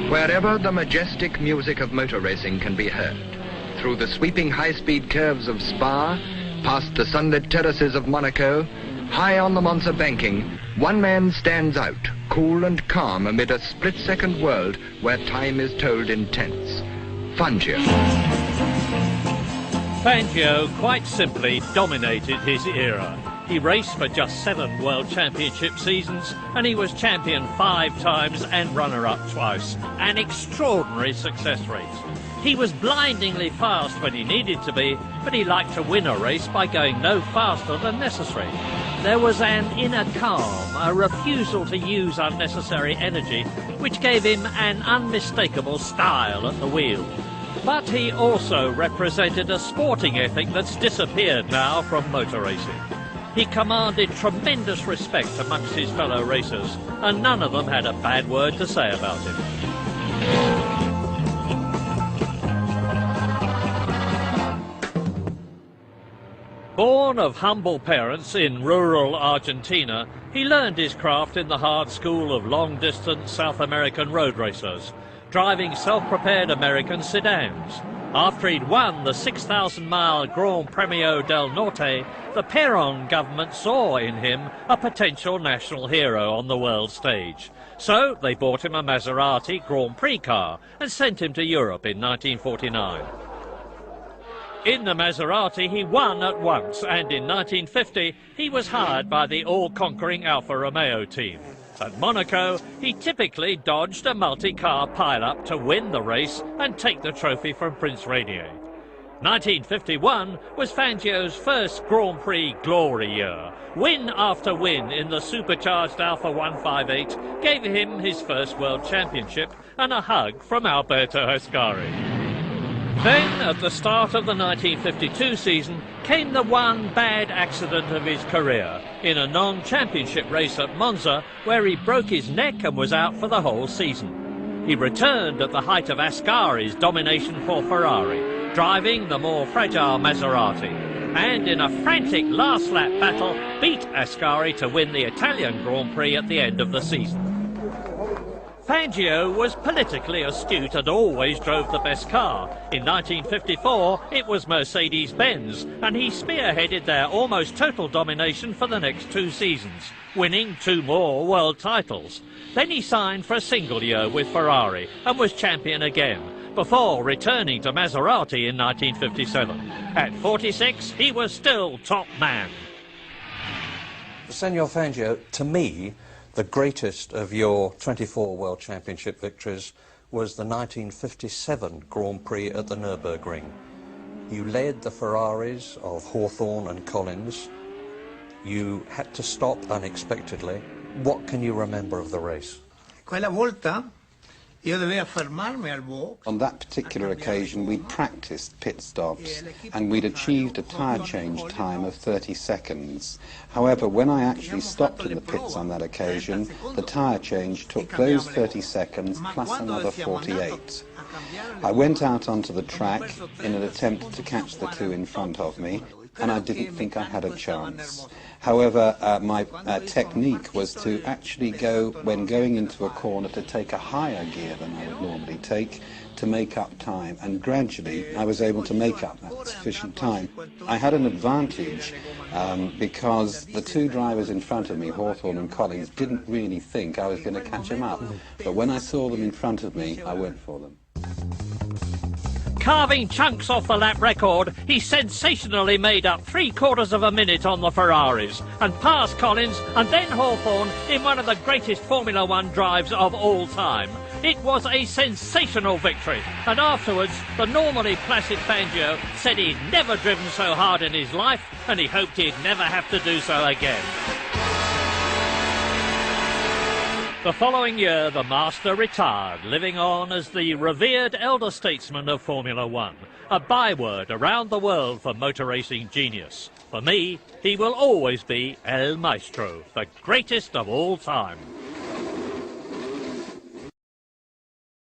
Wherever the majestic music of motor racing can be heard, through the sweeping high-speed curves of Spa, past the sunlit terraces of Monaco, high on the Monza banking, one man stands out, cool and calm amid a split-second world where time is told in tenths. Fangio. Fangio quite simply dominated his era. He raced for just 7 World Championship seasons, and he was champion 5 times and runner-up twice. An extraordinary success rate. He was blindingly fast when he needed to be, but he liked to win a race by going no faster than necessary. There was an inner calm, a refusal to use unnecessary energy, which gave him an unmistakable style at the wheel. But he also represented a sporting ethic that's disappeared now from motor racing. He commanded tremendous respect amongst his fellow racers, and none of them had a bad word to say about him. Born of humble parents in rural Argentina, he learned his craft in the hard school of long-distance South American road racers, driving self-prepared American sedans. After he'd won the 6,000-mile Grand Premio del Norte, the Perón government saw in him a potential national hero on the world stage. So they bought him a Maserati Grand Prix car and sent him to Europe in 1949. In the Maserati, he won at once, and in 1950, he was hired by the all-conquering Alfa Romeo team. At Monaco, he typically dodged a multi-car pile-up to win the race and take the trophy from Prince Rainier. 1951 was Fangio's first Grand Prix glory year. Win after win in the supercharged Alfa 158 gave him his first World Championship and a hug from Alberto Ascari. Then, at the start of the 1952 season, came the one bad accident of his career, in a non-championship race at Monza, where he broke his neck and was out for the whole season. He returned at the height of Ascari's domination for Ferrari, driving the more fragile Maserati, and in a frantic last-lap battle, beat Ascari to win the Italian Grand Prix at the end of the season. Fangio was politically astute and always drove the best car. In 1954, it was Mercedes-Benz, and he spearheaded their almost total domination for the next 2 seasons, winning 2 more world titles. Then he signed for a single year with Ferrari and was champion again, before returning to Maserati in 1957. At 46, he was still top man. Senor Fangio, to me, the greatest of your 24 World Championship victories was the 1957 Grand Prix at the Nürburgring. You led the Ferraris of Hawthorne and Collins. You had to stop unexpectedly. What can you remember of the race? Quella volta io dovevo fermarmi al box. On that particular occasion, we'd practiced pit stops and we'd achieved a tyre change time of 30 seconds. However, when I actually stopped in the pits on that occasion, the tyre change took those 30 seconds plus another 48. I went out onto the track in an attempt to catch the 2 in front of me, and I didn't think I had a chance. However, my technique was to actually go, when going into a corner, to take a higher gear than I would normally take to make up time, and gradually I was able to make up that sufficient time. I had an advantage because the 2 drivers in front of me, Hawthorne and Collins, didn't really think I was going to catch them up. But when I saw them in front of me, I went for them. Carving chunks off the lap record, he sensationally made up 3/4 of a minute on the Ferraris and passed Collins and then Hawthorne in one of the greatest Formula One drives of all time. It was a sensational victory, and afterwards the normally placid Fangio said he'd never driven so hard in his life and he hoped he'd never have to do so again. The following year, the master retired, living on as the revered elder statesman of Formula One, a byword around the world for motor racing genius. For me, he will always be El Maestro, the greatest of all time.